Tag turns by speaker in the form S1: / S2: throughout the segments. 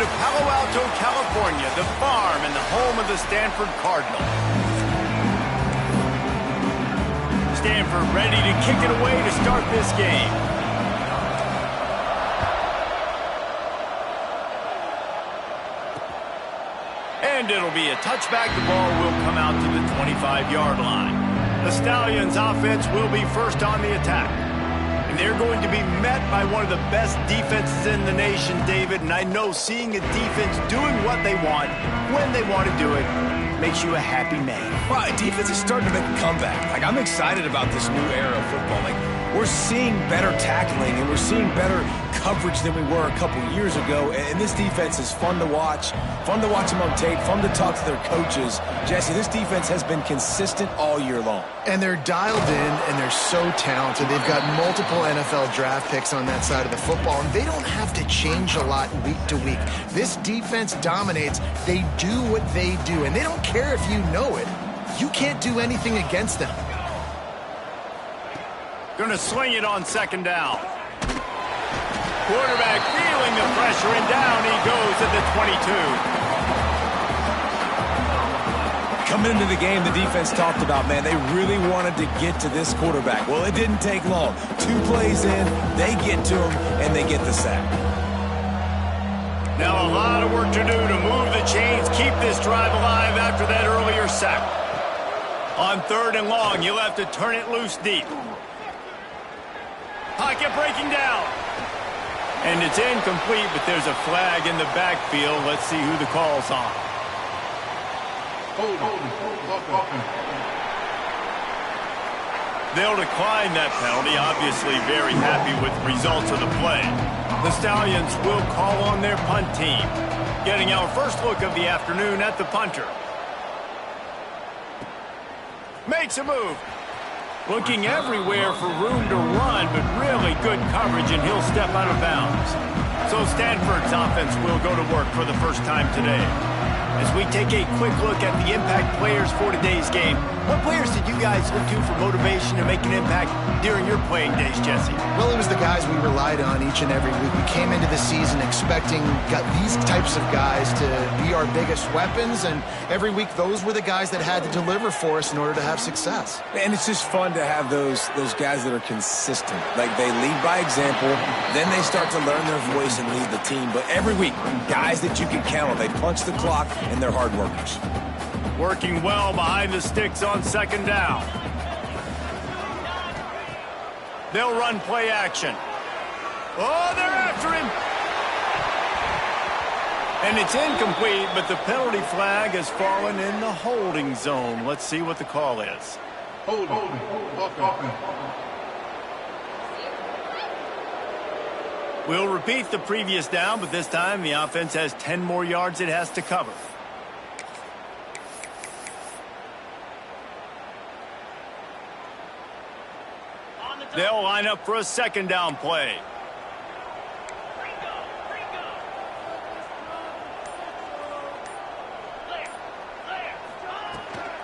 S1: to Palo Alto, California, the farm and the home of the Stanford Cardinal. Stanford ready to kick it away to start this game. And it'll be a touchback. The ball will come out to the 25-yard line. The Stallions' offense will be first on the attack. And they're going to be met by one of the best defenses in the nation, David. And I know seeing a defense doing what they want, when they want to do it, makes you a happy man.
S2: Wow, defense is starting to make a comeback. Like, I'm excited about this new era of football. Like, we're seeing better tackling, and we're seeing better coverage than we were a couple years ago. And this defense is fun to watch them on tape, fun to talk to their coaches. Jesse, this defense has been consistent all year long.
S3: And they're dialed in, and they're so talented. They've got multiple NFL draft picks on that side of the football, and they don't have to change a lot week to week. This defense dominates. They do what they do, and they don't care if you know it. You can't do anything against them.
S1: Going to sling it on second down. Quarterback feeling the pressure, and down he goes at the 22.
S2: Coming into the game, the defense talked about, man, they really wanted to get to this quarterback. Well, it didn't take long. 2 plays in, they get to him, and they get the sack.
S1: Now a lot of work to do to move the chains, keep this drive alive after that earlier sack. On 3rd and long, you'll have to turn it loose deep. Pocket breaking down. And it's incomplete, but there's a flag in the backfield. Let's see who the call's on. They'll decline that penalty, obviously very happy with the results of the play. The Stallions will call on their punt team. Getting our first look of the afternoon at the punter. Makes a move. Looking everywhere for room to run, but really good coverage, and he'll step out of bounds. So Stanford's offense will go to work for the first time today. As we take a quick look at the impact players for today's game, what players did you guys look to for motivation to make an impact during your playing days, Jesse?
S3: Well, it was the guys we relied on each and every week. We came into the season expecting these types of guys to be our biggest weapons, and every week those were the guys that had to deliver for us in order to have success.
S2: And it's just fun to have those guys that are consistent. Like, they lead by example, then they start to learn their voice and lead the team. But every week, guys that you can count on, they punch the clock, and they're hard workers.
S1: Working well behind the sticks on second down. They'll run play action. Oh, they're after him. And it's incomplete, but the penalty flag has fallen in the holding zone. Let's see what the call is. We'll repeat the previous down, but this time the offense has 10 more yards it has to cover. They'll line up for a second down play.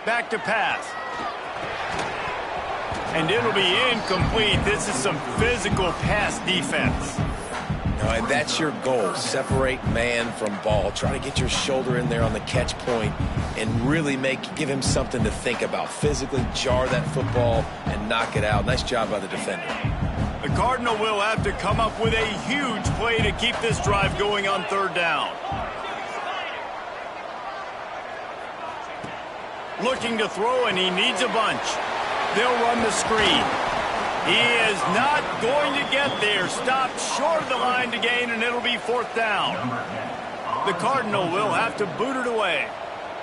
S1: Back to pass. And it'll be incomplete. This is some physical pass defense.
S2: And that's your goal. Separate man from ball. Try to get your shoulder in there on the catch point and really give him something to think about. Physically jar that football and knock it out. Nice job by the defender.
S1: The Cardinal will have to come up with a huge play to keep this drive going on 3rd down. Looking to throw, and he needs a bunch. They'll run the screen. He is not going to get there. Stopped short of the line to gain, and it'll be 4th down. The Cardinal will have to boot it away.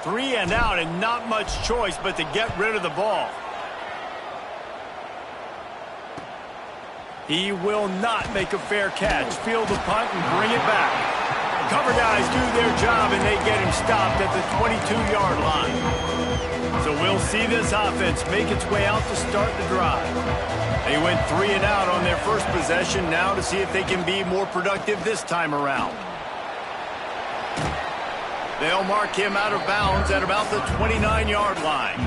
S1: 3 and out, and not much choice but to get rid of the ball. He will not make a fair catch. Field the punt and bring it back. Cover guys do their job, and they get him stopped at the 22-yard line. So we'll see this offense make its way out to start the drive. They went 3 and out on their first possession. Now to see if they can be more productive this time around. They'll mark him out of bounds at about the 29-yard line.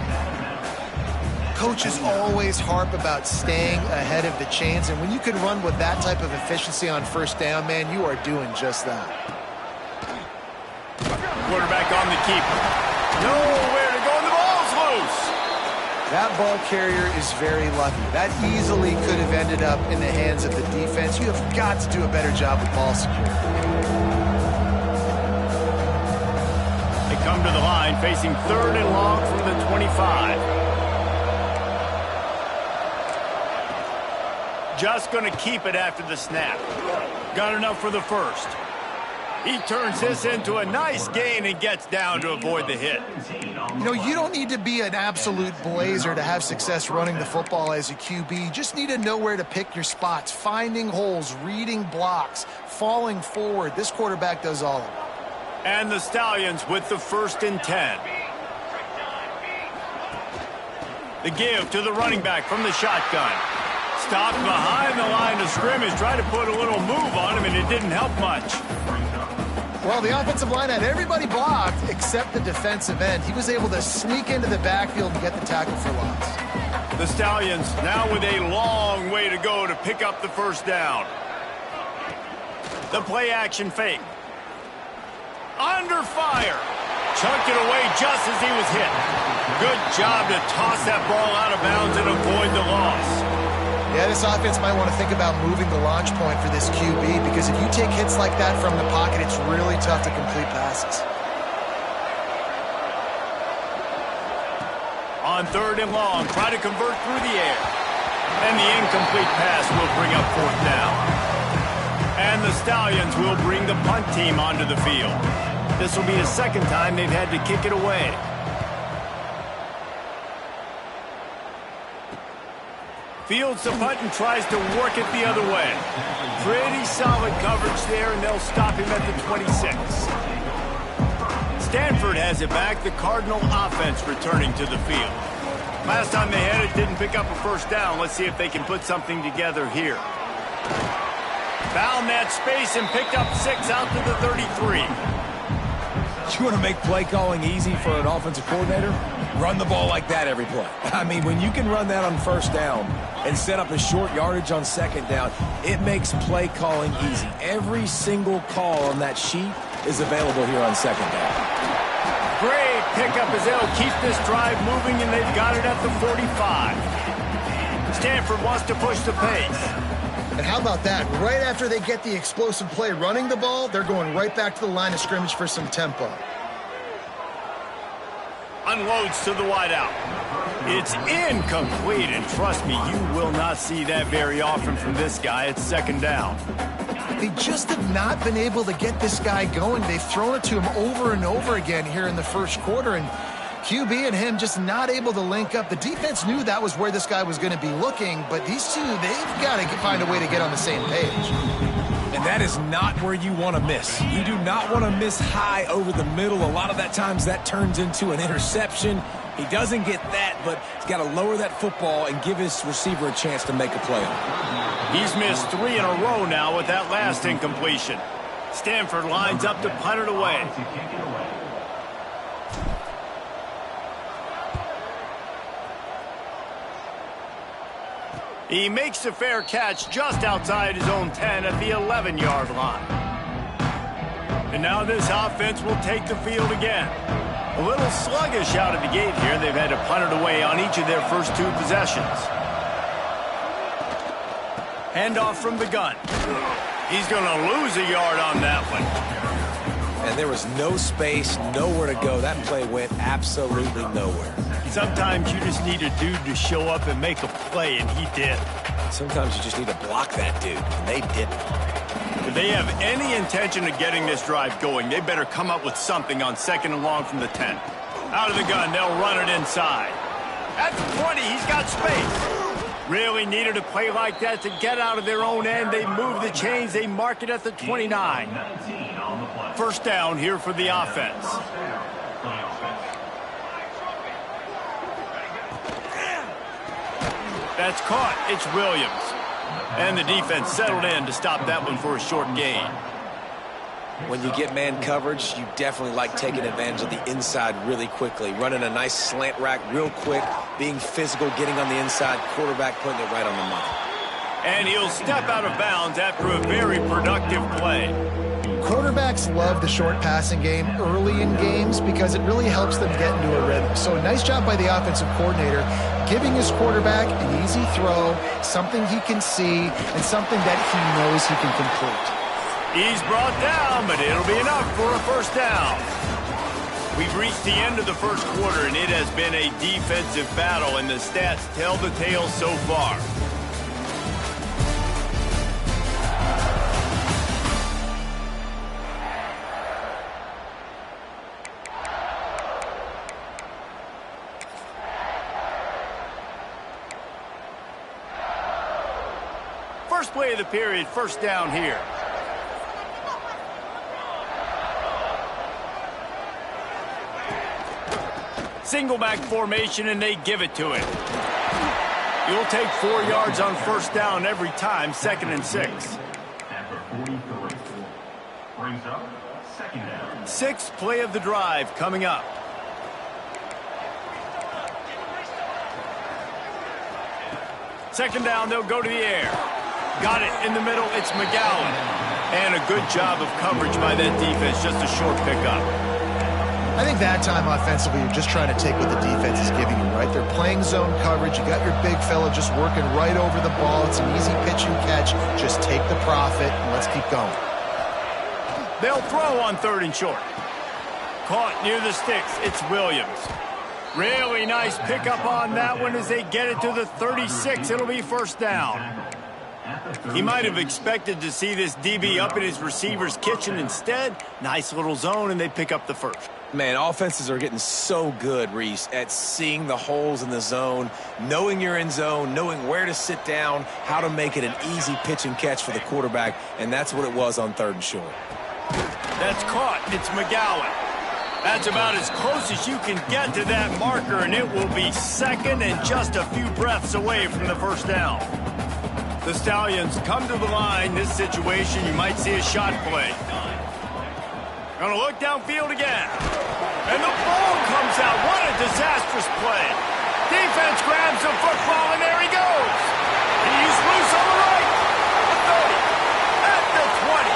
S3: Coaches always harp about staying ahead of the chains, and when you can run with that type of efficiency on 1st down, man, you are doing just that.
S1: quarterback on the keeper. Nowhere to go, and the ball's loose.
S3: That ball carrier is very lucky. That easily could have ended up in the hands of the defense. You have got to do a better job with ball security.
S1: They come to the line facing 3rd and long from the 25. Just going to keep it after the snap. Got enough for the first. He turns this into a nice gain and gets down to avoid the hit.
S3: You know, you don't need to be an absolute blazer to have success running the football as a QB. You just need to know where to pick your spots, finding holes, reading blocks, falling forward. This quarterback does all of it.
S1: And the Stallions with the 1st and 10. The give to the running back from the shotgun. Stopped behind the line of scrimmage, tried to put a little move on him, and it didn't help much.
S3: Well, the offensive line had everybody blocked except the defensive end. He was able to sneak into the backfield and get the tackle for loss.
S1: The Stallions now with a long way to go to pick up the 1st down. The play-action fake. Under fire. Chucked it away just as he was hit. Good job to toss that ball out of bounds and avoid the loss.
S3: Yeah, this offense might want to think about moving the launch point for this QB, because if you take hits like that from the pocket, it's really tough to complete passes.
S1: On 3rd and long, try to convert through the air. And the incomplete pass will bring up 4th down. And the Stallions will bring the punt team onto the field. This will be the 2nd time they've had to kick it away. Fields the punt and tries to work it the other way. Pretty solid coverage there, and they'll stop him at the 26. Stanford has it back. The Cardinal offense returning to the field. Last time they had it, didn't pick up a 1st down. Let's see if they can put something together here. Found that space and picked up 6 out to the 33.
S2: You want to make play calling easy for an offensive coordinator? Run the ball like that every play. I mean, when you can run that on 1st down and set up a short yardage on 2nd down, it makes play calling easy. Every single call on that sheet is available here on 2nd down.
S1: Great pickup as they'll keep this drive moving, and they've got it at the 45. Stanford wants to push the pace.
S3: And how about that? Right after they get the explosive play running the ball, they're going right back to the line of scrimmage for some tempo.
S1: Unloads to the wideout. It's incomplete, and trust me, you will not see that very often from this guy. It's 2nd down.
S3: They just have not been able to get this guy going. They've thrown it to him over and over again here in the 1st quarter, and QB and him just not able to link up. The defense knew that was where this guy was going to be looking, but these two, they've got to find a way to get on the same page.
S2: And that is not where you want to miss. You do not want to miss high over the middle. A lot of that times that turns into an interception. He doesn't get that, but he's got to lower that football and give his receiver a chance to make a play on it.
S1: He's missed 3 in a row now with that last incompletion. Stanford lines up to punt it away. He makes a fair catch just outside his own 10 at the 11-yard line. And now this offense will take the field again. A little sluggish out of the gate here. They've had to punt it away on each of their first 2 possessions. Handoff from the gun. He's going to lose a yard on that one.
S2: And there was no space, nowhere to go. That play went absolutely nowhere.
S1: Sometimes you just need a dude to show up and make a play, and he did.
S2: Sometimes you just need to block that dude, and they didn't.
S1: If they have any intention of getting this drive going, they better come up with something on 2nd and long from the 10. Out of the gun, they'll run it inside. At the 20, he's got space. Really needed a play like that to get out of their own end. They move the chains. They mark it at the 29. 1st down here for the offense. That's caught. It's Williams. And the defense settled in to stop that one for a short gain.
S2: When you get man coverage, you definitely like taking advantage of the inside really quickly. Running a nice slant rack real quick, being physical, getting on the inside, quarterback putting it right on the money.
S1: And he'll step out of bounds after a very productive play.
S3: Quarterbacks love the short passing game early in games because it really helps them get into a rhythm. So nice job by the offensive coordinator giving his quarterback an easy throw, something he can see, and something that he knows he can complete.
S1: He's brought down, but it'll be enough for a first down. We've reached the end of the first quarter, and it has been a defensive battle, and the stats tell the tale so far. First play of the period, first down here. Single back formation, and they give it to him. You'll take 4 yards on first down every time, 2nd and 6. Brings up second down. Sixth play of the drive coming up. Second down, they'll go to the air. Got it in the middle, it's McGowan. And a good job of coverage by that defense, just a short pickup.
S3: I think that time offensively, you're just trying to take what the defense is giving you, right? They're playing zone coverage. You got your big fella just working right over the ball. It's an easy pitch and catch. Just take the profit and let's keep going.
S1: They'll throw on 3rd and short. Caught near the sticks. It's Williams. Really nice pickup on that one as they get it to the 36. It'll be first down. He might have expected to see this DB up in his receiver's kitchen. Instead, nice little zone, and they pick up the first.
S2: Man, offenses are getting so good, Reese, at seeing the holes in the zone, knowing you're in zone, knowing where to sit down, how to make it an easy pitch and catch for the quarterback, and that's what it was on 3rd and short.
S1: That's caught. It's McGowan. That's about as close as you can get to that marker, and it will be 2nd and just a few breaths away from the first down. The Stallions come to the line. This situation, you might see a shot play. Gonna look downfield again. And the ball comes out. What a disastrous play. Defense grabs the football, and there he goes. He's loose on the right. The 30. At the 20.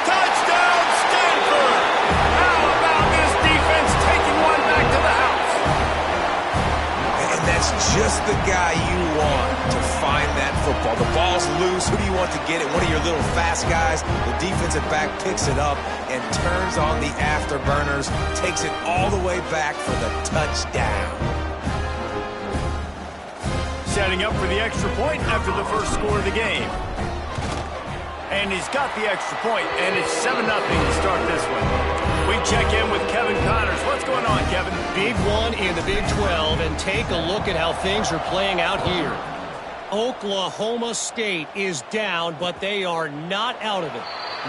S1: Touchdown, Stanford. How about this defense taking one back to the house?
S2: And that's just the guy you want to find that football. The ball's loose. Who do you want to get it? One of your little fast guys. The defensive back picks it up and turns on the afterburners, takes it all the way back for the touchdown.
S1: Setting up for the extra point after the first score of the game. And he's got the extra point, and it's 7-0 to start this one. We check in with Kevin Connors. What's going on, Kevin?
S4: Big one in the Big 12, and take a look at how things are playing out here. Oklahoma State is down, but they are not out of it.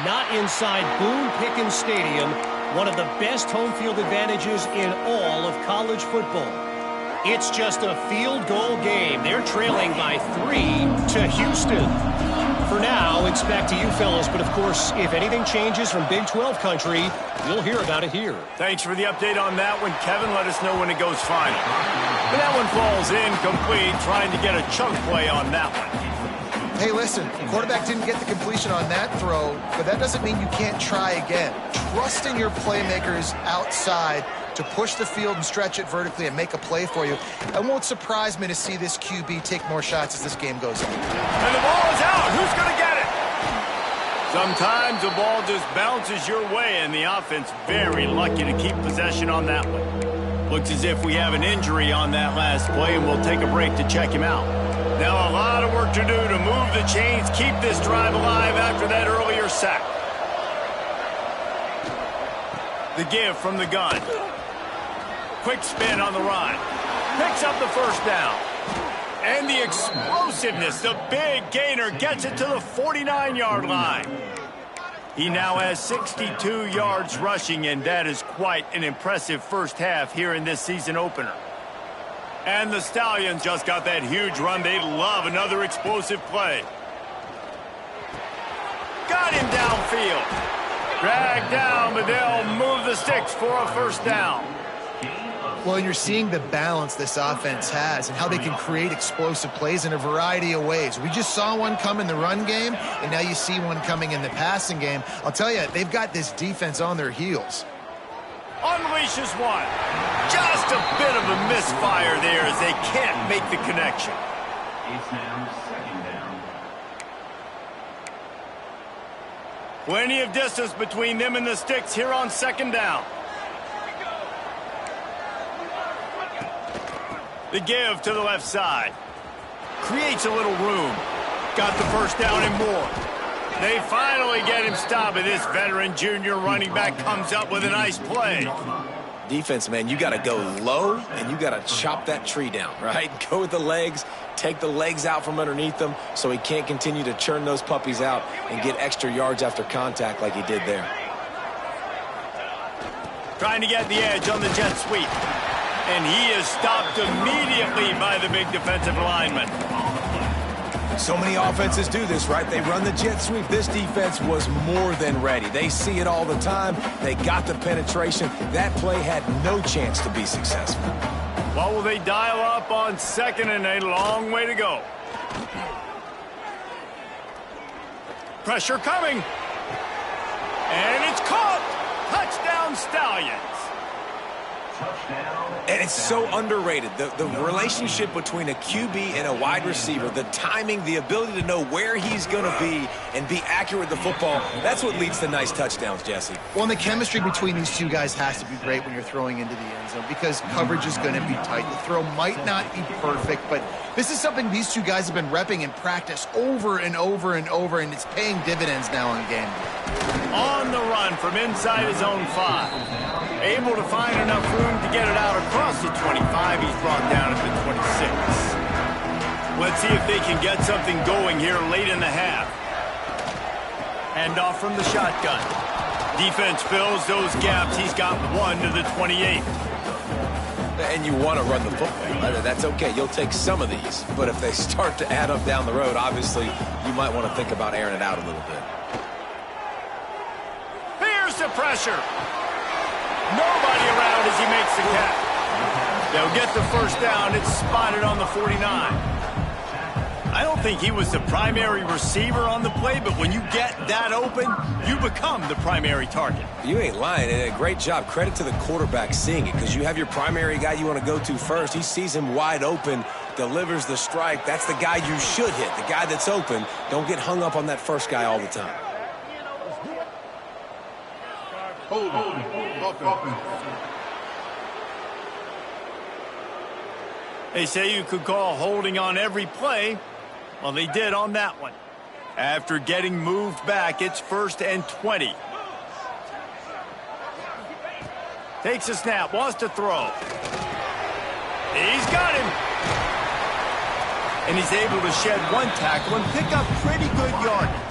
S4: Not inside Boone Pickens Stadium, one of the best home field advantages in all of college football. It's just a field goal game. They're trailing by 3 to Houston. For now, it's back to you fellas, but of course, if anything changes from Big 12 country, you'll hear about it here.
S1: Thanks for the update on that one, Kevin. Let us know when it goes final. But that one falls incomplete, trying to get a chunk play on that one.
S3: Hey, listen, the quarterback didn't get the completion on that throw, but that doesn't mean you can't try again. Trust in your playmakers outside to push the field and stretch it vertically and make a play for you. It won't surprise me to see this QB take more shots as this game goes on.
S1: And the ball is out. Who's going to get it? Sometimes the ball just bounces your way, and the offense very lucky to keep possession on that one. Looks as if we have an injury on that last play, and we'll take a break to check him out. Now a lot of work to do to move the chains, keep this drive alive after that earlier sack. The give from the gun. Quick spin on the run. Picks up the first down. And the explosiveness, the big gainer gets it to the 49-yard line. He now has 62 yards rushing, and that is quite an impressive first half here in this season opener. And the Stallions just got that huge run. They love another explosive play. Got him downfield. Dragged down, but they'll move the sticks for a first down.
S3: Well, and you're seeing the balance this offense has and how they can create explosive plays in a variety of ways. We just saw one come in the run game, and now you see one coming in the passing game. I'll tell you, they've got this defense on their heels.
S1: Unleashes one. Just a bit of a misfire there as they can't make the connection.
S5: It's now second down.
S1: Plenty of distance between them and the sticks here on second down. The give to the left side. Creates a little room. Got the first down and more. They finally get him stopped, and this veteran junior running back comes up with a nice play.
S2: Defense, man, you got to go low, and you got to chop that tree down, right? Go with the legs, take the legs out from underneath them so he can't continue to churn those puppies out and get extra yards after contact like he did there.
S1: Trying to get the edge on the jet sweep. And he is stopped immediately by the big defensive lineman.
S2: So many offenses do this, right? They run the jet sweep. This defense was more than ready. They see it all the time. They got the penetration. That play had no chance to be successful.
S1: What will they dial up on second and a long way to go? Pressure coming. And it's caught. Touchdown Stallions.
S2: And it's so underrated. The relationship between a QB and a wide receiver, the timing, the ability to know where he's going to be and be accurate with the football, that's what leads to nice touchdowns, Jesse.
S3: Well, and the chemistry between these two guys has to be great when you're throwing into the end zone because coverage is going to be tight. The throw might not be perfect, but this is something these two guys have been repping in practice over and over and over, and it's paying dividends now on game day.
S1: On the run from inside his own 5. Able to find enough room to get it out across the 25. He's brought down at the 26. Let's see if they can get something going here late in the half. Hand off from the shotgun. Defense fills those gaps. He's got one to the 28.
S2: And you want to run the football. That's okay. You'll take some of these. But if they start to add up down the road, obviously, you might want to think about airing it out a little bit.
S1: Here's the pressure. Nobody around as he makes the catch. They'll get the first down. It's spotted on the 49. I don't think he was the primary receiver on the play, but when you get that open, you become the primary target.
S2: You ain't lying, and a great job. Credit to the quarterback seeing it, because you have your primary guy you want to go to first. He sees him wide open, delivers the strike. That's the guy you should hit, the guy that's open. Don't get hung up on that first guy all the time.
S1: They say you could call holding on every play. Well, they did on that one. After getting moved back, it's 1st and 20. Takes a snap, wants to throw. He's got him. And he's able to shed one tackle and pick up pretty good yardage.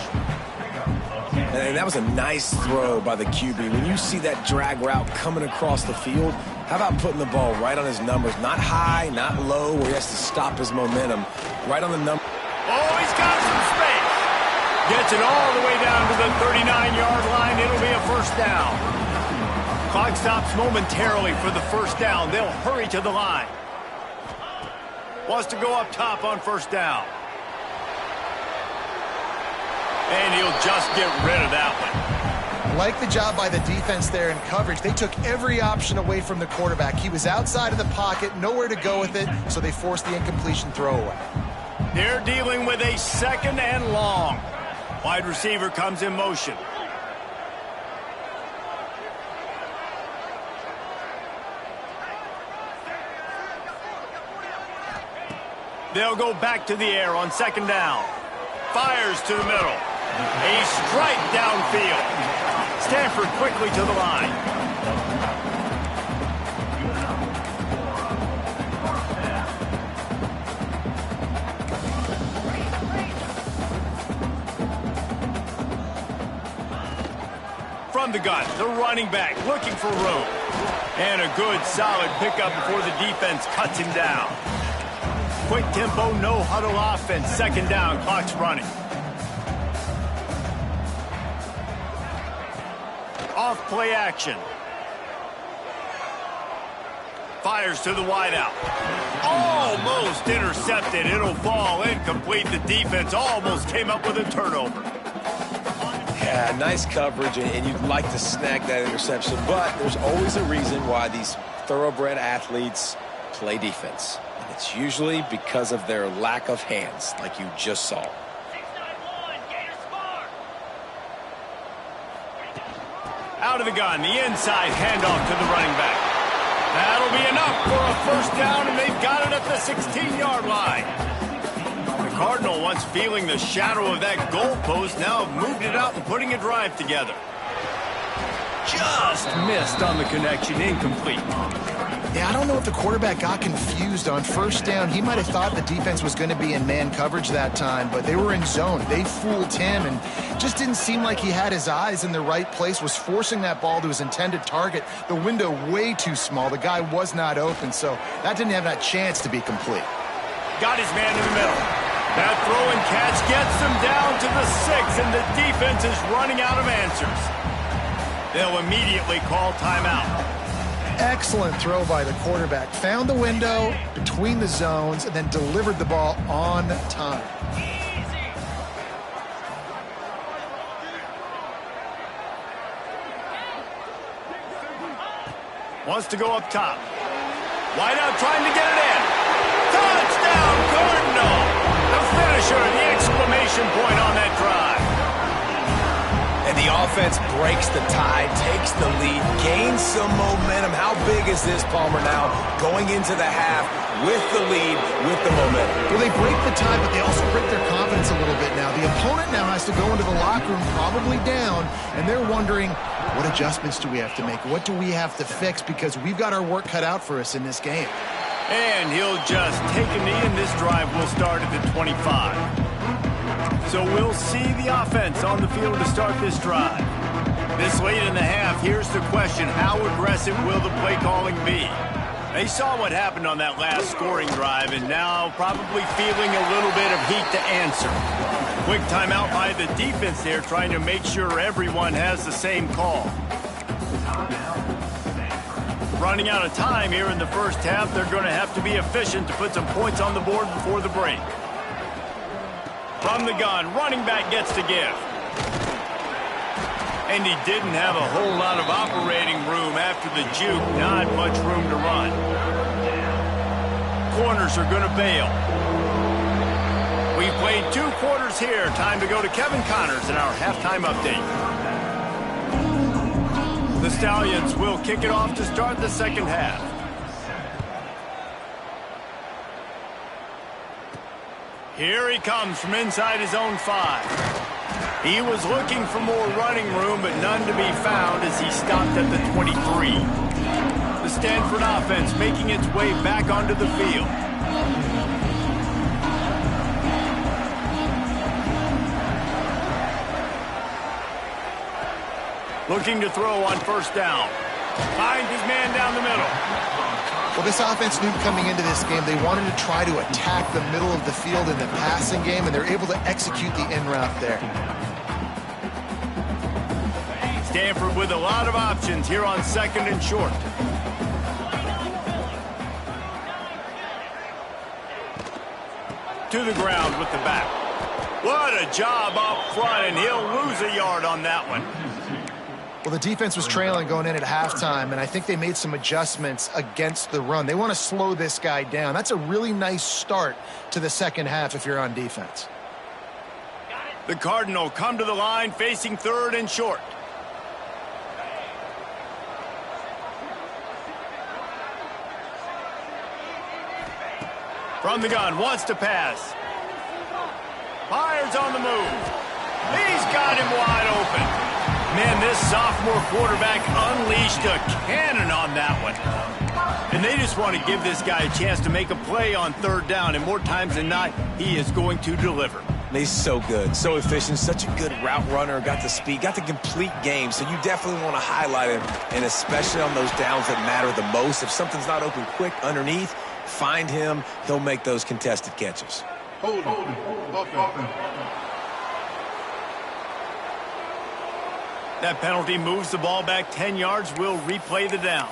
S2: And that was a nice throw by the QB. When you see that drag route coming across the field, how about putting the ball right on his numbers? Not high, not low, where he has to stop his momentum. Right on the number.
S1: Oh, he's got some space. Gets it all the way down to the 39-yard line. It'll be a first down. Clock stops momentarily for the first down. They'll hurry to the line. Wants to go up top on first down. And he'll just get rid of that one.
S3: Like the job by the defense there in coverage. They took every option away from the quarterback. He was outside of the pocket, nowhere to go with it, so they forced the incompletion throwaway.
S1: They're dealing with a 2nd and long. Wide receiver comes in motion. They'll go back to the air on 2nd down. Fires to the middle. A strike downfield. Stanford quickly to the line. From the gun, the running back looking for room. And a good solid pickup before the defense cuts him down. Quick tempo, no huddle offense. 2nd down, clock's running. Off play action. fires to the wideout. Almost intercepted. It'll fall incomplete. The defense almost came up with a turnover.
S2: Yeah, nice coverage, and you'd like to snag that interception, but there's always a reason why these thoroughbred athletes play defense. And it's usually because of their lack of hands, like you just saw.
S1: Out of the gun, the inside handoff to the running back. That'll be enough for a first down, and they've got it at the 16-yard line. The Cardinal, once feeling the shadow of that goalpost, now have moved it out and putting a drive together. Just missed on the connection, incomplete.
S3: Yeah, I don't know if the quarterback got confused on first down. He might have thought the defense was going to be in man coverage that time, but they were in zone. They fooled him and just didn't seem like he had his eyes in the right place, was forcing that ball to his intended target. The window way too small. The guy was not open, so that didn't have that chance to be complete.
S1: Got his man in the middle. That throw and catch gets them down to the 6, and the defense is running out of answers. They'll immediately call timeout.
S3: Excellent throw by the quarterback. Found the window between the zones and then delivered the ball on time.
S1: Wants to go up top. Wide out trying to get it in. Touchdown, Cardinal! The finisher, the exclamation point on that drive.
S2: And the offense breaks the tie, takes the lead, gains some momentum. How big is this, Palmer, now going into the half with the lead, with the momentum?
S3: Well, they break the tie, but they also break their confidence a little bit now. The opponent now has to go into the locker room probably down, and they're wondering, what adjustments do we have to make? What do we have to fix? Because we've got our work cut out for us in this game.
S1: And he'll just take a knee, and this drive will start at the 25. So we'll see the offense on the field to start this drive. This late in the half, here's the question: how aggressive will the play calling be? They saw what happened on that last scoring drive, and now probably feeling a little bit of heat to answer. Quick timeout by the defense there, trying to make sure everyone has the same call. Running out of time here in the first half, they're going to have to be efficient to put some points on the board before the break. From the gun, running back gets to give. And he didn't have a whole lot of operating room after the juke. Not much room to run. Corners are going to bail. We've played 2 quarters here. Time to go to Kevin Connors in our halftime update. The Stallions will kick it off to start the second half. Here he comes from inside his own 5. He was looking for more running room, but none to be found as he stopped at the 23. The Stanford offense making its way back onto the field. Looking to throw on first down. Finds his man down the middle.
S3: Well, this offense knew coming into this game they wanted to try to attack the middle of the field in the passing game, and they're able to execute the in route there.
S1: Stanford with a lot of options here on second and short. To the ground with the back. What a job up front, and he'll lose a yard on that one.
S3: Well, the defense was trailing going in at halftime, and I think they made some adjustments against the run. They want to slow this guy down. That's a really nice start to the second half if you're on defense.
S1: The Cardinal come to the line facing third and short. From the gun, wants to pass. Fires on the move. He's got him wide open. Man, this sophomore quarterback unleashed a cannon on that one. And they just want to give this guy a chance to make a play on third down, and more times than not, he is going to deliver.
S2: He's so good, so efficient, such a good route runner, got the speed, got the complete game, so you definitely want to highlight him, and especially on those downs that matter the most. If something's not open quick underneath, find him, he'll make those contested catches.
S6: Hold on.
S1: That penalty moves the ball back 10 yards. We'll replay the down.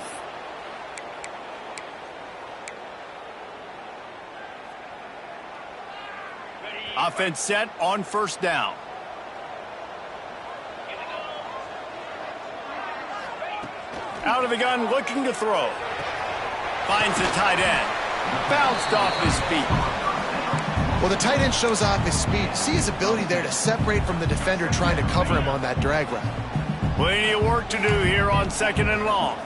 S1: Offense set on first down. Out of the gun, looking to throw. Finds the tight end. Bounced off his feet.
S3: Well, the tight end shows off his speed. See his ability there to separate from the defender trying to cover him on that drag route.
S1: Plenty of work to do here on 2nd and long.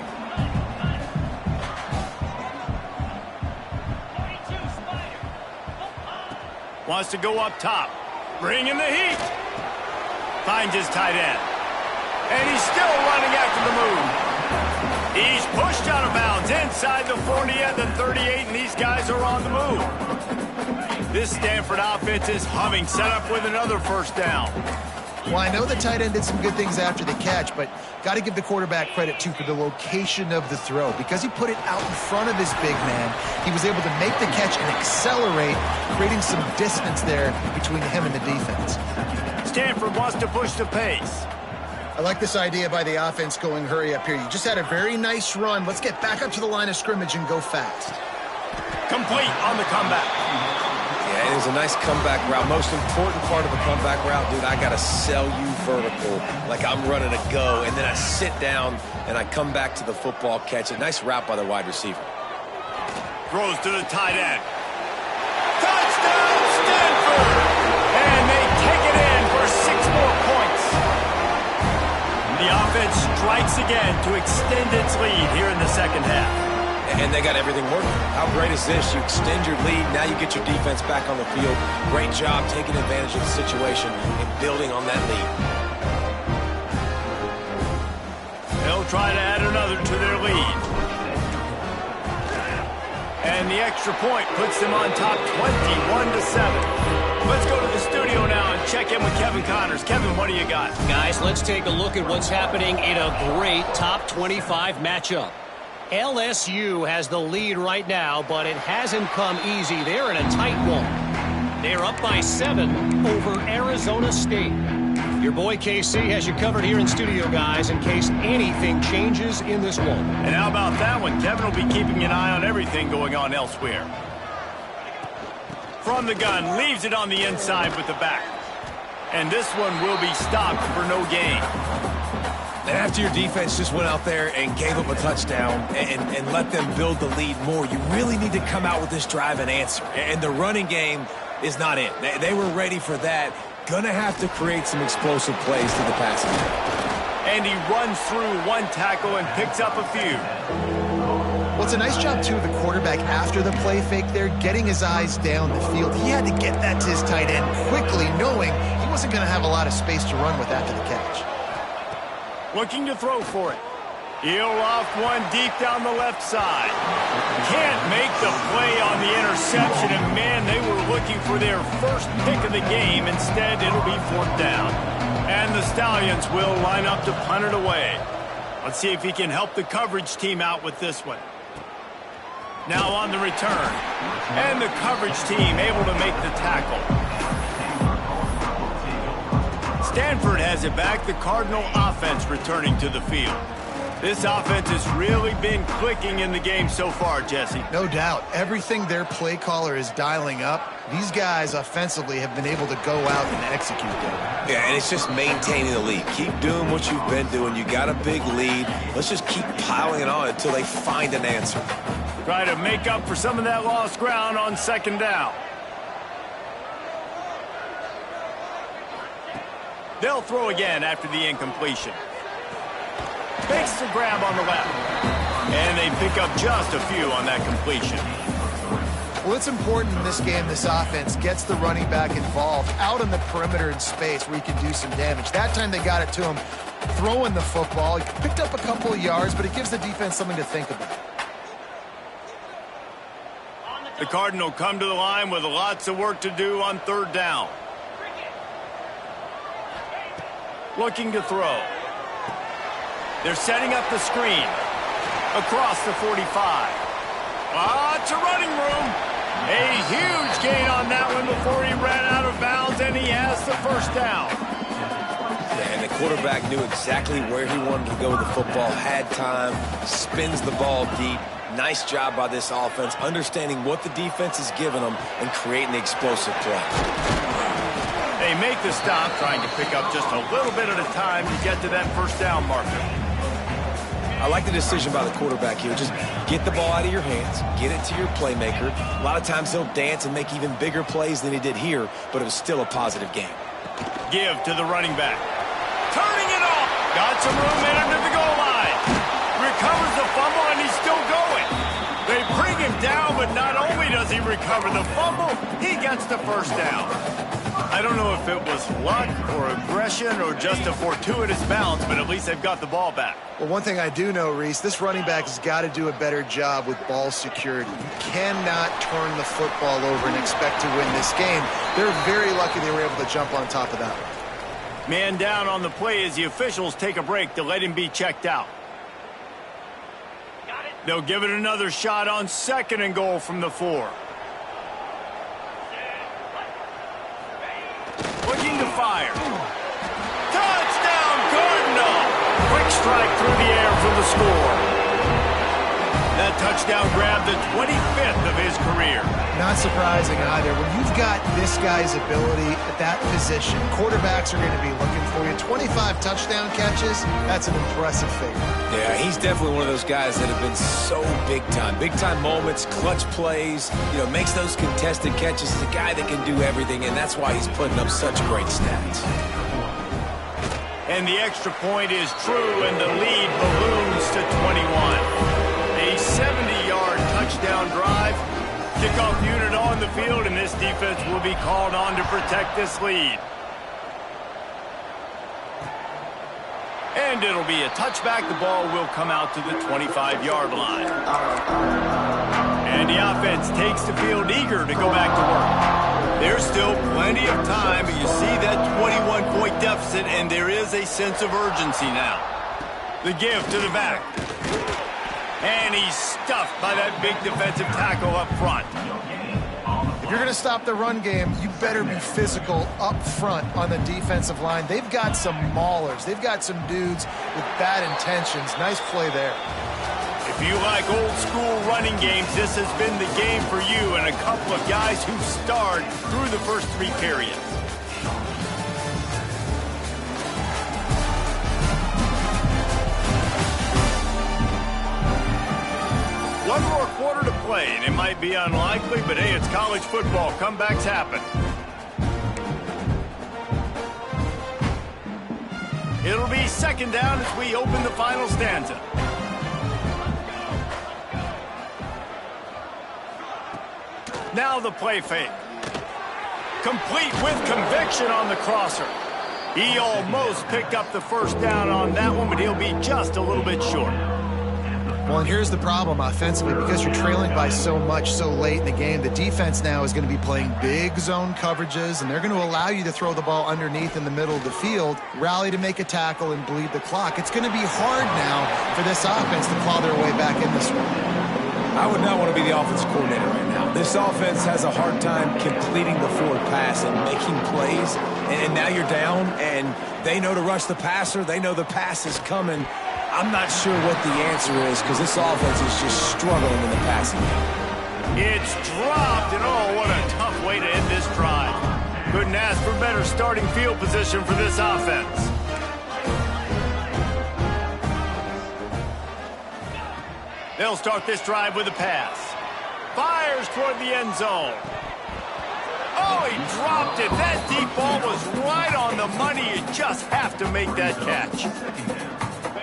S1: Wants to go up top. Bringing the heat. Finds his tight end. And he's still running after the move. He's pushed out of bounds inside the 40 at the 38, and these guys are on the move. This Stanford offense is humming, set up with another first down.
S3: Well, I know the tight end did some good things after the catch, but got to give the quarterback credit, too, for the location of the throw. Because he put it out in front of his big man, he was able to make the catch and accelerate, creating some distance there between him and the defense.
S1: Stanford wants to push the pace.
S3: I like this idea by the offense going hurry up here. You just had a very nice run. Let's get back up to the line of scrimmage and go fast.
S1: Complete on the comeback.
S2: Yeah, it was a nice comeback route. Most important part of a comeback route, dude, I got to sell you vertical like I'm running a go, and then I sit down and I come back to the football, catch it. Nice route by the wide receiver.
S1: Throws to the tight end. Touchdown, Stanford! And they take it in for 6 more points. The offense strikes again to extend its lead here in the second half.
S2: And they got everything working. How great is this? You extend your lead, now you get your defense back on the field. Great job taking advantage of the situation and building on that lead.
S1: They'll try to add another to their lead. And the extra point puts them on top 21-7. Let's go to the studio now and check in with Kevin Connors. Kevin, what do you got?
S4: Guys, let's take a look at what's happening in a great top 25 matchup. LSU has the lead right now, but it hasn't come easy. They're in a tight one. They're up by 7 over Arizona State. Your boy KC has you covered here in studio, guys, in case anything changes in this one.
S1: And how about that one? Kevin will be keeping an eye on everything going on elsewhere. From the gun, leaves it on the inside with the back. And this one will be stopped for no gain.
S2: And after your defense just went out there and gave up a touchdown and let them build the lead more, you really need to come out with this drive and answer. And the running game is not it. They were ready for that. Gonna have to create some explosive plays to the passing game.
S1: And he runs through one tackle and picks up a few.
S3: Well, it's a nice job, too, of the quarterback after the play fake there, getting his eyes down the field. He had to get that to his tight end quickly, knowing he wasn't going to have a lot of space to run with after the catch.
S1: Looking to throw for it. He'll loft one deep down the left side. Can't make the play on the interception, and man, they were looking for their first pick of the game. Instead, it'll be 4th down. And the Stallions will line up to punt it away. Let's see if he can help the coverage team out with this one. Now on the return. And the coverage team able to make the tackle. Stanford has it back. The Cardinal offense returning to the field. This offense has really been clicking in the game so far, Jesse.
S3: No doubt. Everything their play caller is dialing up, these guys offensively have been able to go out and execute them.
S2: Yeah, and it's just maintaining the lead. Keep doing what you've been doing. You got a big lead. Let's just keep piling it on until they find an answer.
S1: Try to make up for some of that lost ground on 2nd down. They'll throw again after the incompletion. Makes the grab on the left. And they pick up just a few on that completion.
S3: Well, it's important in this game this offense gets the running back involved out on the perimeter in space where he can do some damage. That time they got it to him throwing the football. He picked up a couple of yards, but it gives the defense something to think about.
S1: The Cardinal come to the line with lots of work to do on 3rd down. Looking to throw. They're setting up the screen. Across the 45. Lots of running room. A huge gain on that one before he ran out of bounds, and he has the 1st down.
S2: And the quarterback knew exactly where he wanted to go with the football, had time, spins the ball deep. Nice job by this offense, understanding what the defense is giving them and creating the explosive play.
S1: They make the stop, trying to pick up just a little bit at a time to get to that first down marker.
S2: I like the decision by the quarterback here. Just get the ball out of your hands, get it to your playmaker. A lot of times he'll dance and make even bigger plays than he did here, but it was still a positive game.
S1: Give to the running back. Turning it off. Got some room in under the goal line. Recovers the fumble, and he's still going. They bring him down, but not only does he recover the fumble, he gets the first down. I don't know if it was luck or aggression or just a fortuitous bounce, but at least they've got the ball back.
S3: Well, one thing I do know, Reese, this running back has got to do a better job with ball security. You cannot turn the football over and expect to win this game. They're very lucky they were able to jump on top of that one.
S1: Man down on the play as the officials take a break to let him be checked out. They'll give it another shot on 2nd and goal from the 4. Looking to fire. Touchdown, Cardinal! Quick strike through the air for the score. That touchdown grabbed the 25th of his career.
S3: Not surprising either. When you've got this guy's ability at that position, quarterbacks are going to be looking for you. 25 touchdown catches, that's an impressive figure.
S2: Yeah, he's definitely one of those guys that have been so big time. Big time moments, clutch plays, makes those contested catches. He's a guy that can do everything, and that's why he's putting up such great stats.
S1: And the extra point is true, and the lead balloons to 21. A 70-yard touchdown drive. Kickoff unit on the field, and this defense will be called on to protect this lead. And it'll be a touchback. The ball will come out to the 25-yard line. And the offense takes the field eager to go back to work. There's still plenty of time, but you see that 21-point deficit, and there is a sense of urgency now. The give to the back. And he's stuffed by that big defensive tackle up front.
S3: If you're going to stop the run game, you better be physical up front on the defensive line. They've got some maulers. They've got some dudes with bad intentions. Nice play there.
S1: If you like old school running games, this has been the game for you and a couple of guys who starred through the first 3 periods. One more quarter to play, and it might be unlikely, but hey, it's college football. Comebacks happen. It'll be 2nd down as we open the final stanza. Now the play fake. Complete with conviction on the crosser. He almost picked up the first down on that one, but he'll be just a little bit short.
S3: Well, and here's the problem offensively. Because you're trailing by so much so late in the game, the defense now is going to be playing big zone coverages, and they're going to allow you to throw the ball underneath in the middle of the field, rally to make a tackle, and bleed the clock. It's going to be hard now for this offense to claw their way back in this one.
S2: I would not want to be the offensive coordinator right now. This offense has a hard time completing the forward pass and making plays, and now you're down, and they know to rush the passer. They know the pass is coming. I'm not sure what the answer is because this offense is just struggling in the passing game.
S1: It's dropped, and oh, what a tough way to end this drive. Couldn't ask for better starting field position for this offense. They'll start this drive with a pass. Fires toward the end zone. Oh, he dropped it. That deep ball was right on the money. You just have to make that catch.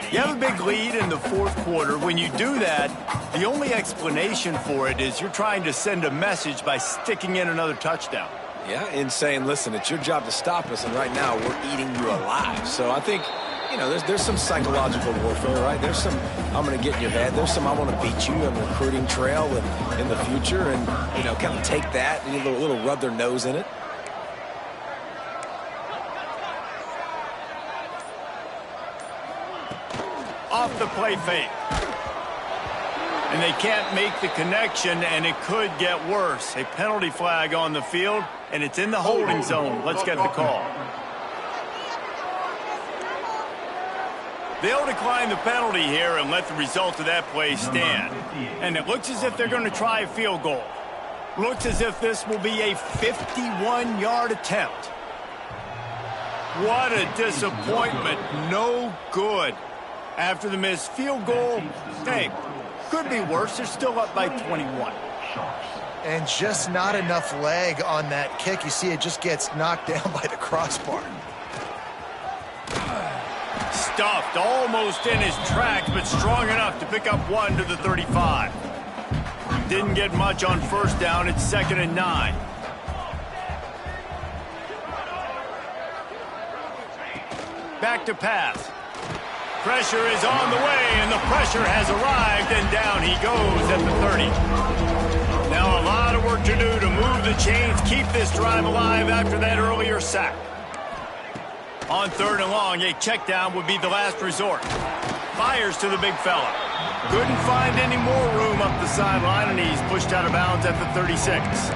S1: You have a big lead in the 4th quarter. When you do that, the only explanation for it is you're trying to send a message by sticking in another touchdown.
S2: Yeah, and saying, listen, it's your job to stop us, and right now we're eating you alive. So I think, there's some psychological warfare, right? There's some, I'm going to get in your head. There's some, I want to beat you on the recruiting trail in the future, and, kind of take that and a little rub their nose in it.
S1: Off the play fake. And they can't make the connection, and it could get worse. A penalty flag on the field, and it's in the holding zone. Let's get the call. They'll decline the penalty here and let the result of that play stand. And it looks as if they're going to try a field goal. Looks as if this will be a 51-yard attempt. What a disappointment. No good. After the missed field goal, hey, could be worse. They're still up by 21.
S3: And just not enough leg on that kick. You see it just gets knocked down by the crossbar.
S1: Stuffed almost in his tracks, but strong enough to pick up 1 to the 35. Didn't get much on first down. It's 2nd and 9. Back to pass. Pressure is on the way, and the pressure has arrived, and down he goes at the 30. Now a lot of work to do to move the chains, keep this drive alive after that earlier sack. On 3rd and long, a check down would be the last resort. Fires to the big fella. Couldn't find any more room up the sideline, and he's pushed out of bounds at the 36.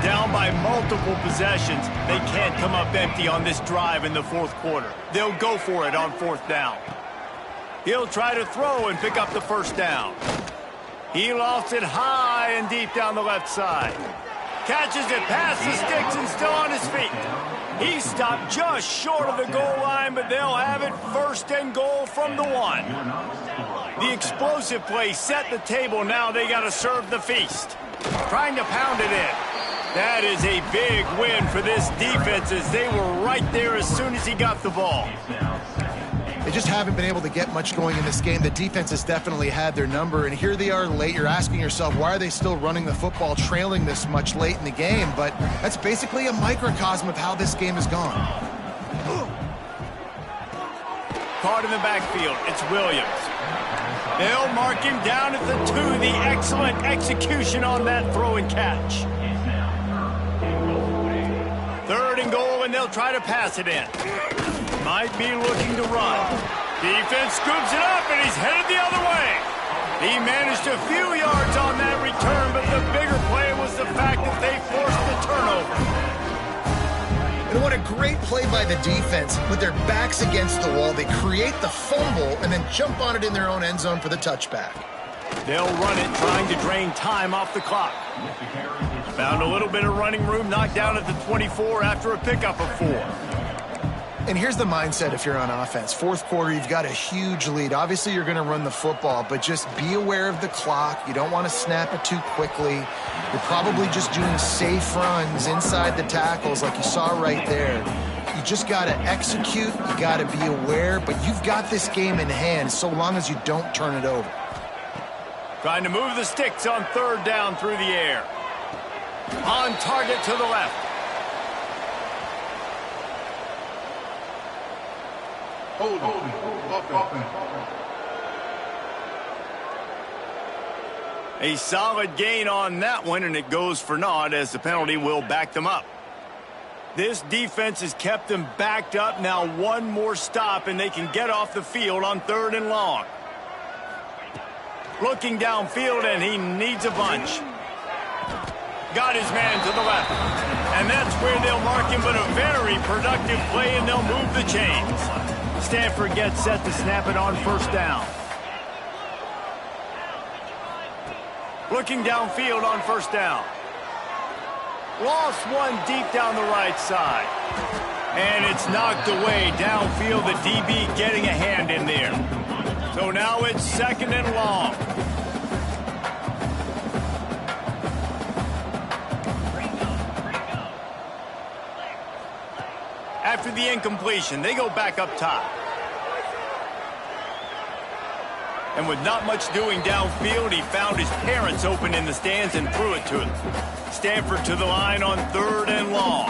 S1: Down by multiple possessions, they can't come up empty on this drive in the 4th quarter. They'll go for it on 4th down. He'll try to throw and pick up the 1st down. He lofts it high and deep down the left side. Catches it past the sticks and still on his feet. He stopped just short of the goal line, but they'll have it 1st and goal from the 1. The explosive play set the table. Now they got to serve the feast. Trying to pound it in. That is a big win for this defense as they were right there as soon as he got the ball.
S3: They just haven't been able to get much going in this game. The defense has definitely had their number, and here they are late. You're asking yourself, why are they still running the football, trailing this much late in the game? But that's basically a microcosm of how this game has gone.
S1: Caught in the backfield, it's Williams. They'll mark him down at the 2. The excellent execution on that throw and catch. 3rd and goal, and they'll try to pass it in. Might be looking to run. Defense scoops it up, and he's headed the other way. He managed a few yards on that return, but the bigger play was the fact that they forced the turnover.
S3: And what a great play by the defense. With their backs against the wall, they create the fumble and then jump on it in their own end zone for the touchback.
S1: They'll run it, trying to drain time off the clock. Found a little bit of running room, knocked down at the 24 after a pickup of 4.
S3: And here's the mindset if you're on offense. 4th quarter, you've got a huge lead. Obviously, you're going to run the football, but just be aware of the clock. You don't want to snap it too quickly. You're probably just doing safe runs inside the tackles like you saw right there. You just got to execute. You got to be aware, but you've got this game in hand so long as you don't turn it over.
S1: Trying to move the sticks on 3rd down through the air. On target to the left. A solid gain on that one, and it goes for naught as the penalty will back them up. This defense has kept them backed up. Now 1 more stop, and they can get off the field on 3rd and long. Looking downfield, and he needs a bunch. Got his man to the left. And that's where they'll mark him, but a very productive play, and they'll move the chains. Stanford gets set to snap it on 1st down. Looking downfield on 1st down. Lost 1 deep down the right side. And it's knocked away downfield, the DB getting a hand in there. So now it's 2nd and long. After the incompletion, they go back up top. And with not much doing downfield, he found his parents open in the stands and threw it to them. Stanford to the line on 3rd and long.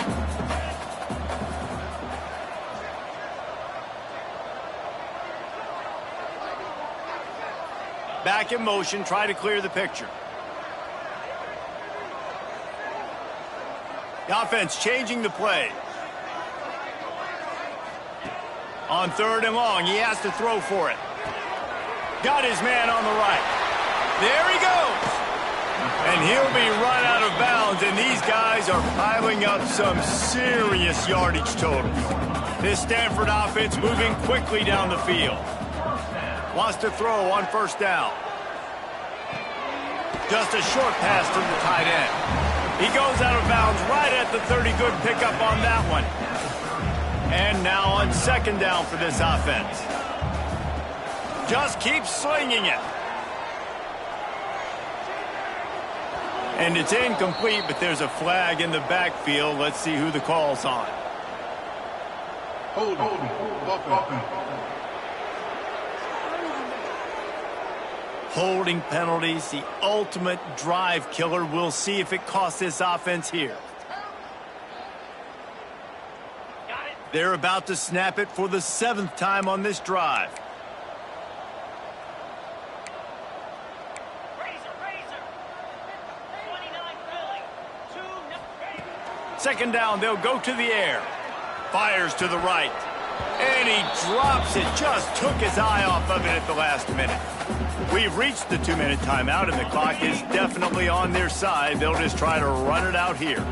S1: Back in motion, try to clear the picture. The offense changing the play. On 3rd and long, he has to throw for it. Got his man on the right. There he goes. And he'll be run out of bounds, and these guys are piling up some serious yardage totals. This Stanford offense moving quickly down the field. Wants to throw on 1st down. Just a short pass to the tight end. He goes out of bounds right at the 30. Good pickup on that one. And now on second down for this offense. Just keep slinging it. And it's incomplete, but there's a flag in the backfield. Let's see who the call's on.
S6: Hold.
S1: Holding penalties, the ultimate drive killer. We'll see if it costs this offense here. They're about to snap it for the 7th time on this drive. Second down, they'll go to the air. Fires to the right. And he drops it. Just took his eye off of it at the last minute. We've reached the 2-minute timeout, and the clock is definitely on their side. They'll just try to run it out here.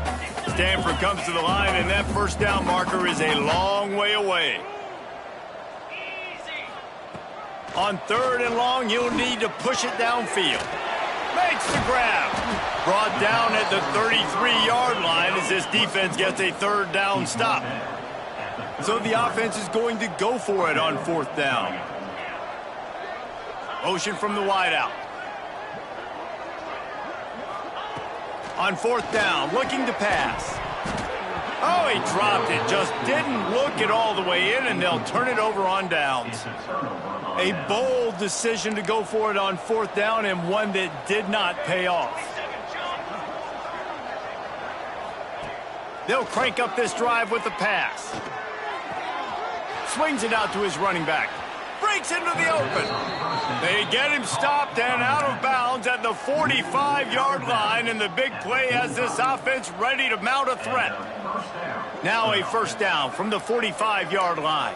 S1: Stanford comes to the line, and that first down marker is a long way away. On 3rd and long, you'll need to push it downfield. Makes the grab. Brought down at the 33-yard line as this defense gets a 3rd down stop. So the offense is going to go for it on 4th down. Motion from the wideout. On 4th down, looking to pass. Oh, he dropped it. Just didn't look it all the way in, and they'll turn it over on downs. A bold decision to go for it on 4th down, and one that did not pay off. They'll crank up this drive with the pass. Swings it out to his running back. Breaks into the open. They get him stopped and out of bounds at the 45-yard line, and the big play has this offense ready to mount a threat. Now a 1st down from the 45-yard line.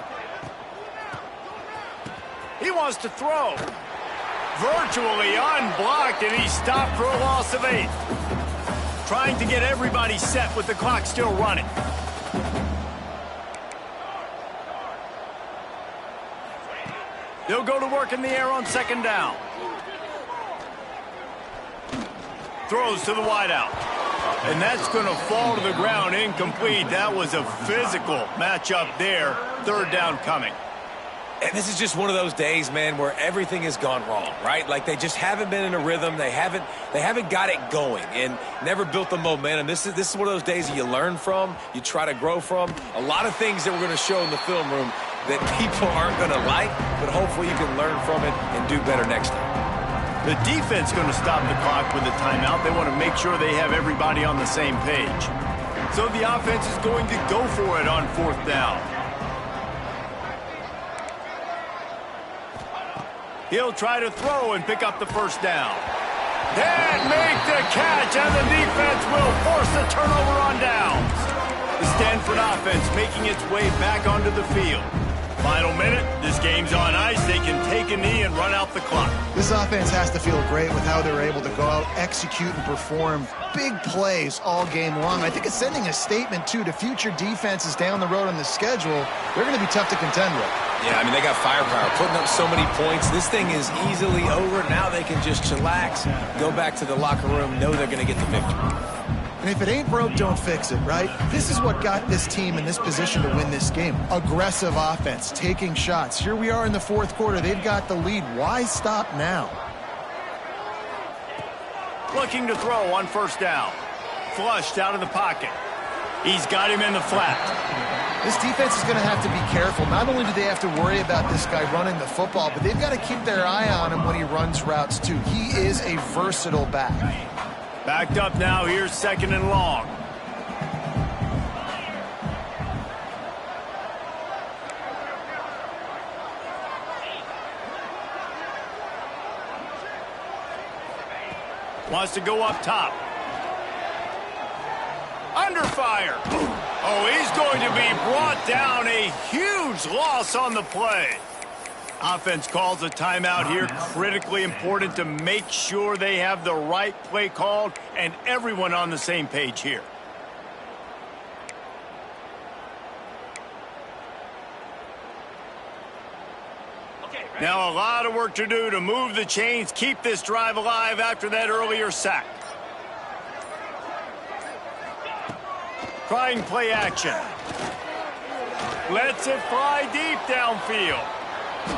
S1: He wants to throw. Virtually unblocked, and he's stopped for a loss of 8. Trying to get everybody set with the clock still running. They'll go to work in the air on 2nd down. Throws to the wideout. And that's going to fall to the ground incomplete. That was a physical matchup there. 3rd down coming.
S2: And this is just one of those days, man, where everything has gone wrong, right? Like they just haven't been in a rhythm. They haven't got it going and never built the momentum. This is one of those days that you learn from, you try to grow from. A lot of things that we're going to show in the film room that people aren't going to like, but hopefully you can learn from it and do better next time.
S1: The defense going to stop the clock with a timeout. They want to make sure they have everybody on the same page. So the offense is going to go for it on 4th down. He'll try to throw and pick up the 1st down. And make the catch, and the defense will force the turnover on downs. The Stanford offense making its way back onto the field. Final minute, this game's on ice. They can take a knee and run out the clock.
S3: This offense has to feel great with how they're able to go out, execute, and perform big plays all game long. I think it's sending a statement, too, to future defenses down the road on the schedule. They're going to be tough to contend with.
S2: Yeah, I mean, they got firepower, putting up so many points. This thing is easily over. Now they can just chillax, go back to the locker room, know they're going to get the victory.
S3: And if it ain't broke, don't fix it, right? This is what got this team in this position to win this game. Aggressive offense, taking shots. Here we are in the 4th quarter. They've got the lead. Why stop now?
S1: Looking to throw on 1st down. Flushed out of the pocket. He's got him in the flat.
S3: This defense is going to have to be careful. Not only do they have to worry about this guy running the football, but they've got to keep their eye on him when he runs routes, too. He is a versatile back.
S1: Backed up now. Here's 2nd and long. Wants to go up top. Under fire. Oh, he's going to be brought down. A huge loss on the play. Offense calls a timeout here. Critically important to make sure they have the right play called and everyone on the same page here. Now a lot of work to do to move the chains, keep this drive alive after that earlier sack. Trying play action. Lets it fly deep downfield.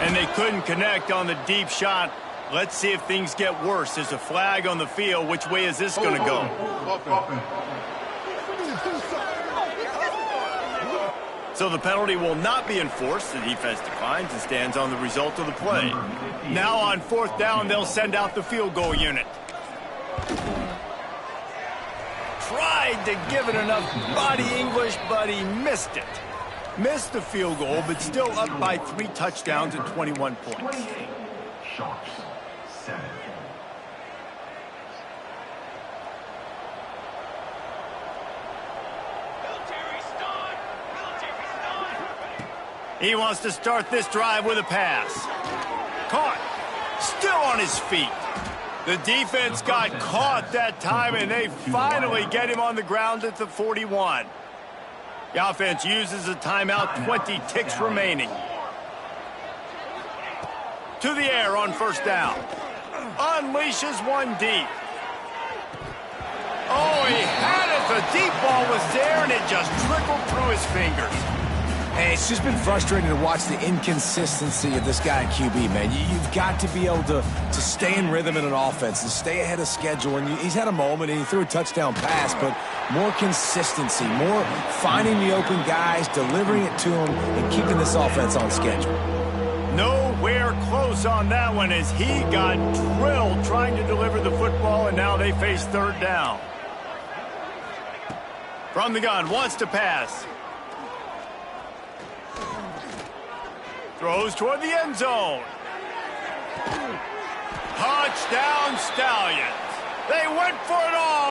S1: And they couldn't connect on the deep shot. Let's see if things get worse. There's a flag on the field. Which way is this going to go? So the penalty will not be enforced. The defense declines and stands on the result of the play. Now on 4th down, they'll send out the field goal unit. Tried to give it enough body English, but he missed it. Missed the field goal, but still up by 3 touchdowns and 21 points.
S5: Sharks, 7.
S1: He wants to start this drive with a pass. Caught. Still on his feet. The defense got caught that time, and they finally get him on the ground at the 41. The offense uses a timeout, 20 ticks remaining. To the air on 1st down. Unleashes one deep. Oh, he had it. The deep ball was there, and it just trickled through his fingers.
S2: Hey, it's just been frustrating to watch the inconsistency of this guy at QB, man. You've got to be able to stay in rhythm in an offense and stay ahead of schedule. And he's had a moment, and he threw a touchdown pass, but more consistency, more finding the open guys, delivering it to them, and keeping this offense on schedule.
S1: Nowhere close on that one as he got drilled trying to deliver the football, and now they face 3rd down. From the gun, wants to pass. Throws toward the end zone. Touchdown, Stallions. They went for it all.